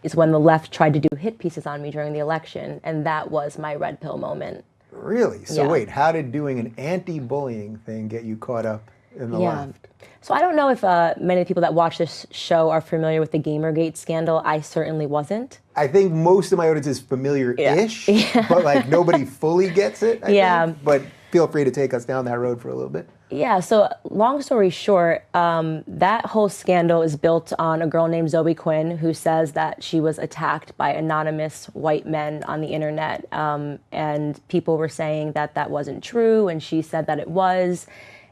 is when the left tried to do hit pieces on me during the election, and that was my red pill moment. Really? So Yeah. wait, how did doing an anti-bullying thing get you caught up in the left? So I don't know if many people that watch this show are familiar with the Gamergate scandal. I certainly wasn't. I think most of my audience is familiar-ish, but like nobody fully gets it, I think. But feel free to take us down that road for a little bit. Yeah, so long story short, that whole scandal is built on a girl named Zoe Quinn who says that she was attacked by anonymous white men on the internet. And people were saying that that wasn't true, and she said that it was.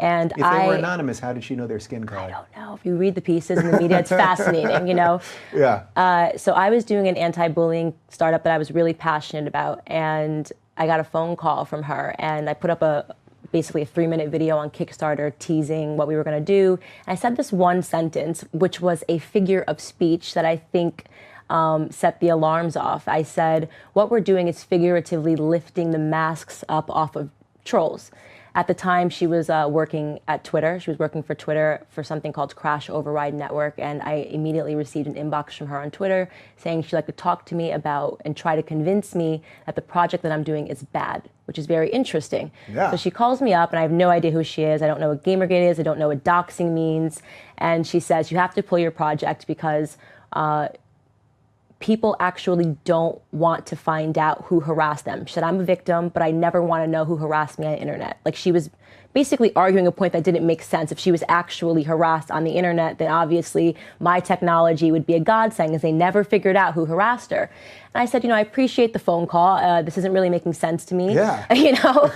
And if they were anonymous, how did she know their skin color? I don't know. If you read the pieces in the media, it's fascinating, you know? Yeah. So I was doing an anti-bullying startup that I was really passionate about, and I got a phone call from her, and I put up basically a 3-minute video on Kickstarter teasing what we were going to do. And I said this one sentence, which was a figure of speech that I think set the alarms off. I said, what we're doing is figuratively lifting the masks up off of trolls. At the time, she was working at Twitter. She was working for Twitter for something called Crash Override Network, and I immediately received an inbox from her on Twitter saying she'd like to talk to me about and try to convince me that the project that I'm doing is bad, which is very interesting. Yeah. So she calls me up, and I have no idea who she is. I don't know what Gamergate is. I don't know what doxing means. And she says, you have to pull your project because people actually don't want to find out who harassed them. She said, I'm a victim, but I never want to know who harassed me on the internet. Like, she was basically arguing a point that didn't make sense. If she was actually harassed on the internet, then obviously my technology would be a godsend because they never figured out who harassed her. And I said, you know, I appreciate the phone call. This isn't really making sense to me. Yeah. You know?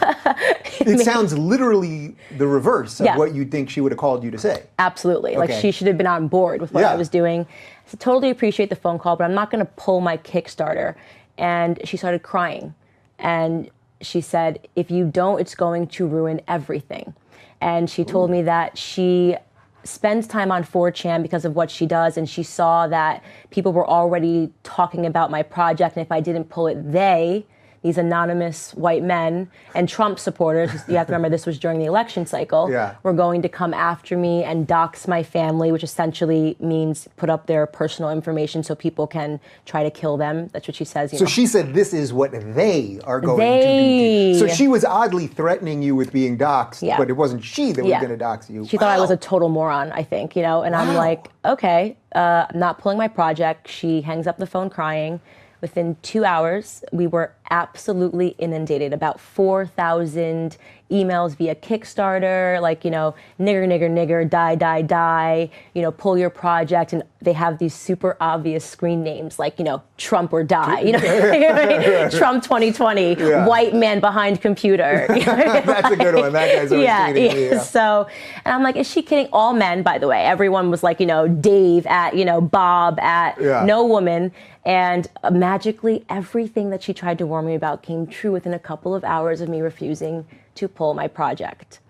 It sounds literally the reverse of what you'd think she would have called you to say. Absolutely. Like, she should have been on board with what I was doing. So totally appreciate the phone call, but I'm not going to pull my Kickstarter. And she started crying. And she said, if you don't, it's going to ruin everything. And she told me that she spends time on 4chan because of what she does, and she saw that people were already talking about my project, and if I didn't pull it, these anonymous white men and Trump supporters, you have to remember this was during the election cycle, were going to come after me and dox my family, which essentially means put up their personal information so people can try to kill them. That's what she says. So she said this is what they are going to do. So she was oddly threatening you with being doxed, but it wasn't she that was going to dox you. She thought I was a total moron, I think, you know, and I'm like, okay, I'm not pulling my project. She hangs up the phone crying. Within 2 hours, we were absolutely inundated. About 4,000 emails via Kickstarter, like, you know, nigger, nigger, nigger, die, die, die, you know, pull your project. And they have these super obvious screen names like, you know, Trump or die, you know, Trump 2020, white man behind computer. That's a good one. That guy's always tweeting me. So, and I'm like, is she kidding? All men, by the way. Everyone was like, you know, Dave at, you know, Bob at, no woman. And magically, everything that she tried to warn me about came true within a couple of hours of me refusing to pull my project.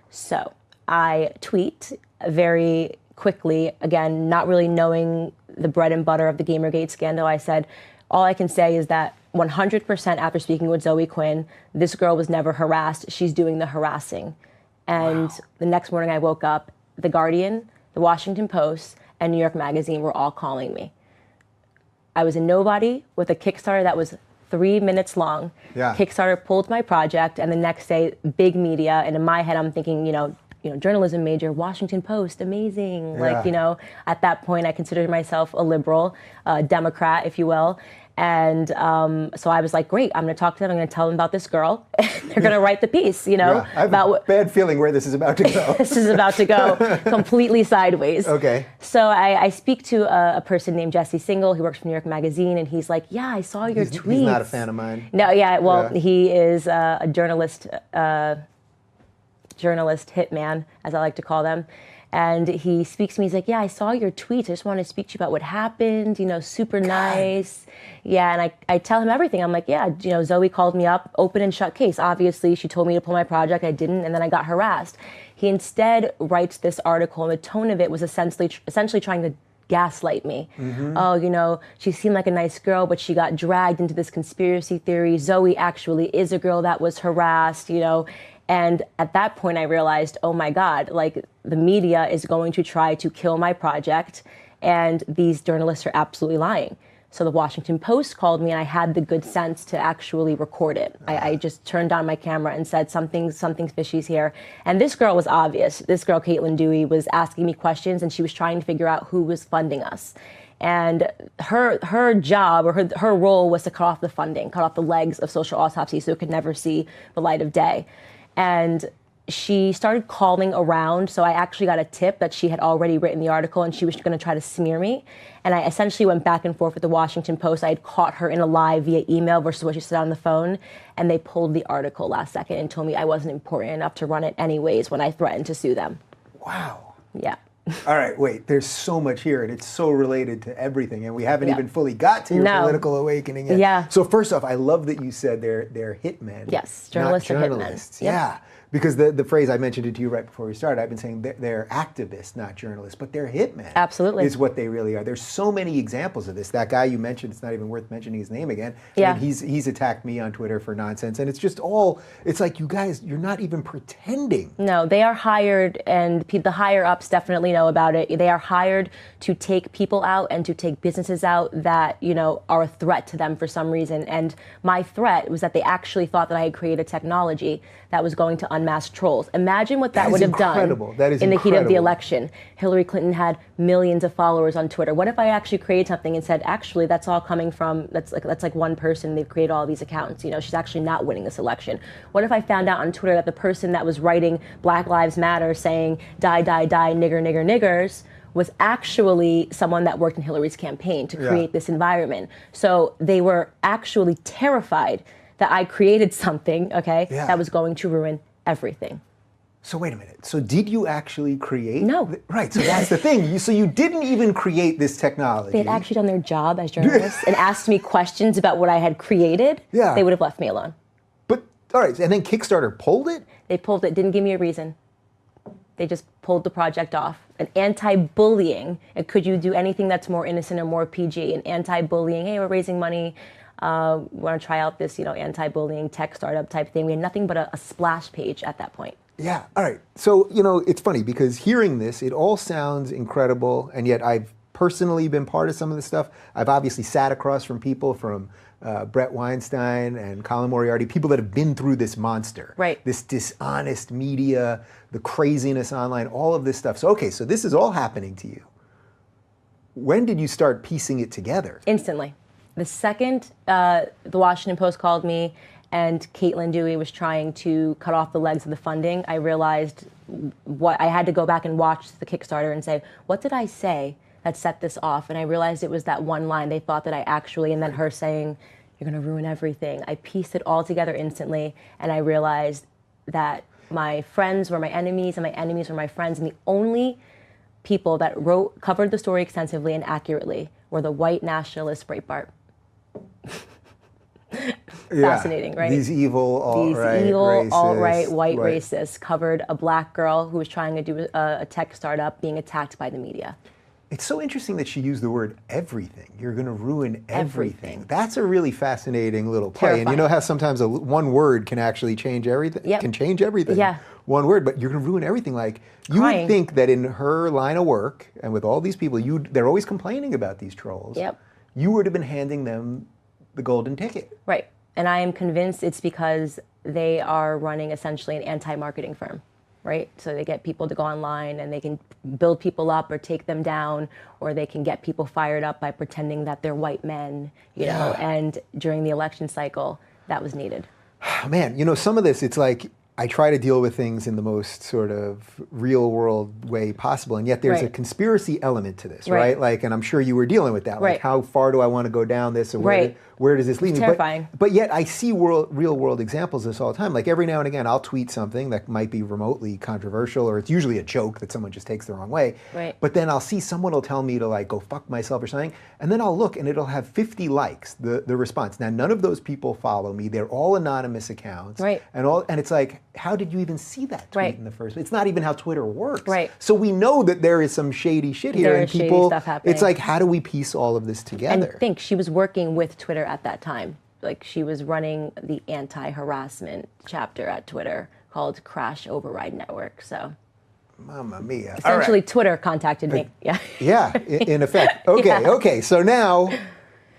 So I tweet very quickly, again, not really knowing the bread and butter of the Gamergate scandal. I said, all I can say is that 100% after speaking with Zoe Quinn, this girl was never harassed. She's doing the harassing. And the next morning I woke up, The Guardian, The Washington Post, and New York Magazine were all calling me. I was a nobody with a Kickstarter that was 3 minutes long. Kickstarter pulled my project, and the next day, big media. And in my head, I'm thinking, you know, journalism major, Washington Post, amazing. Like, you know, at that point, I considered myself a liberal, Democrat, if you will. And so I was like, great, I'm going to talk to them. I'm going to tell them about this girl. They're going to write the piece, you know. I have a bad feeling where this is about to go. This is about to go completely sideways. Okay. So I speak to a person named Jesse Singal, who works for New York Magazine, and he's like, yeah, I saw your tweets. He's not a fan of mine. No, he is a journalist hitman, as I like to call them. And he speaks to me, he's like, yeah, I saw your tweets. I just wanted to speak to you about what happened, you know, super nice. Yeah, and I tell him everything. I'm like, yeah, you know, Zoe called me up, open and shut case. Obviously, she told me to pull my project. I didn't, and then I got harassed. He instead writes this article, and the tone of it was essentially trying to gaslight me. Oh, you know, she seemed like a nice girl, but she got dragged into this conspiracy theory. Zoe actually is a girl that was harassed, you know. And at that point, I realized, oh my God, like, the media is going to try to kill my project, and these journalists are absolutely lying. So the Washington Post called me, and I had the good sense to actually record it. I just turned on my camera and said, something fishy's here. And this girl was obvious. This girl, Caitlin Dewey, was asking me questions, and she was trying to figure out who was funding us. And her job, or her role, was to cut off the funding, cut off the legs of Social Autopsy so it could never see the light of day. And she started calling around, so I actually got a tip that she had already written the article and she was going to try to smear me. And I essentially went back and forth with the Washington Post. I had caught her in a lie via email versus what she said on the phone, and they pulled the article last second and told me I wasn't important enough to run it anyways when I threatened to sue them. Wow. Yeah. All right, wait, there's so much here, and it's so related to everything, and we haven't even fully got to your political awakening yet. Yeah. So first off, I love that you said they're hitmen. Yes, journalists not are journalists. hitmen. Yep. Yeah. Because the phrase, I mentioned it to you right before we started, I've been saying they're activists, not journalists, but they're hitmen. Absolutely. Is what they really are. There's so many examples of this. That guy you mentioned, it's not even worth mentioning his name again. Yeah. I mean, he's attacked me on Twitter for nonsense, and it's just it's like, you guys, you're not even pretending. No, they are hired, and the higher ups definitely know about it. They are hired to take people out and to take businesses out that, are a threat to them for some reason. And my threat was that they actually thought that I had created technology that was going to unmask trolls. Imagine what that would have done in the heat of the election. Hillary Clinton had millions of followers on Twitter. What if I actually created something and said, actually, that's all coming from, that's like one person, they've created all these accounts. She's actually not winning this election. What if I found out on Twitter that the person that was writing Black Lives Matter saying, die, die, die, nigger, nigger, niggers, was actually someone that worked in Hillary's campaign to create this environment. So they were actually terrified that I created something, that was going to ruin everything. So wait a minute. So did you actually create? No. Right, so that's the thing. So you didn't even create this technology. They had actually done their job as journalists and asked me questions about what I had created. Yeah. They would have left me alone. But, all right, and then Kickstarter pulled it? They pulled it, didn't give me a reason. They just pulled the project off. An anti-bullying, and could you do anything that's more innocent or more PG? An anti-bullying, hey, we're raising money, we want to try out this, anti-bullying tech startup type thing. We had nothing but a splash page at that point. Yeah, all right. So, it's funny because hearing this, it all sounds incredible, and yet I've personally been part of some of this stuff. I've obviously sat across from people from Brett Weinstein and Colin Moriarty, people that have been through this monster. Right. This dishonest media, the craziness online, all of this stuff. So, okay, so this is all happening to you. When did you start piecing it together? Instantly. The second the Washington Post called me and Caitlin Dewey was trying to cut off the legs of the funding, I realized I had to go back and watch the Kickstarter and say, what did I say that set this off? And I realized it was that one line. They thought that I actually, and then her saying, you're going to ruin everything. I pieced it all together instantly, and I realized that my friends were my enemies, and my enemies were my friends, and the only people that covered the story extensively and accurately were the white nationalist Breitbart. Fascinating, right? These evil alt-right white racists covered a black girl who was trying to do a tech startup being attacked by the media. It's so interesting that she used the word everything. You're going to ruin everything. That's a really fascinating little play. Terrifying. And you know how sometimes one word can actually change everything? Yep. Can change everything. Yeah. One word, but you're going to ruin everything. Like, you would think that in her line of work and with all these people, they're always complaining about these trolls. Yep. You would have been handing them the golden ticket. Right. And I am convinced it's because they are running essentially an anti-marketing firm. Right? So they get people to go online and they can build people up or take them down, or they can get people fired up by pretending that they're white men, you know, and during the election cycle, that was needed. Man, some of this, it's like, I try to deal with things in the most sort of real world way possible, and yet there's a conspiracy element to this, right? Like, and I'm sure you were dealing with that. Like, how far do I want to go down this, and where does this lead me? Terrifying. But yet I see real world examples of this all the time. Like, every now and again, I'll tweet something that might be remotely controversial, or it's usually a joke that someone just takes the wrong way. Right. But then I'll see someone will tell me to, like, go fuck myself or something, and then I'll look and it'll have 50 likes, the response. Now, none of those people follow me. They're all anonymous accounts. Right. And it's like, how did you even see that tweet in the first place? It's not even how Twitter works. Right. So we know that there is some shady shit here, and people, shady stuff happening. It's like, how do we piece all of this together? And think, she was working with Twitter at that time. Like, she was running the anti-harassment chapter at Twitter called Crash Override Network. So, Mamma mia! Essentially, Twitter contacted me. Yeah, in effect. Okay, okay. So now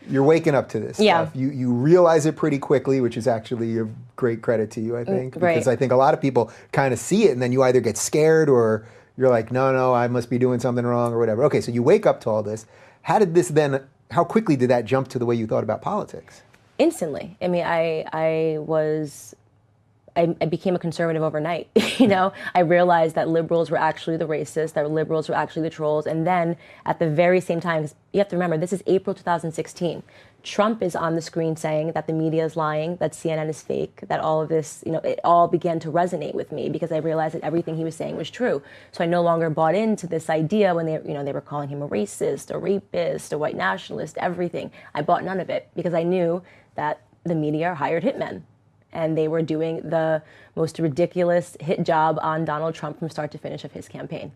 you're waking up to this stuff. You realize it pretty quickly, which is actually a great credit to you, I think. Because I think a lot of people kind of see it, and then you either get scared or you're like, no, I must be doing something wrong or whatever. Okay, so you wake up to all this. How quickly did that jump to the way you thought about politics? Instantly. I mean, I became a conservative overnight. I realized that liberals were actually the racists, that liberals were actually the trolls. And then at the very same time, 'cause you have to remember, this is April 2016. Trump is on the screen saying that the media is lying, that CNN is fake, that all of this, it all began to resonate with me because I realized that everything he was saying was true. So I no longer bought into this idea when they were calling him a racist, a rapist, a white nationalist, everything. I bought none of it because I knew that the media hired hitmen. And they were doing the most ridiculous hit job on Donald Trump from start to finish of his campaign.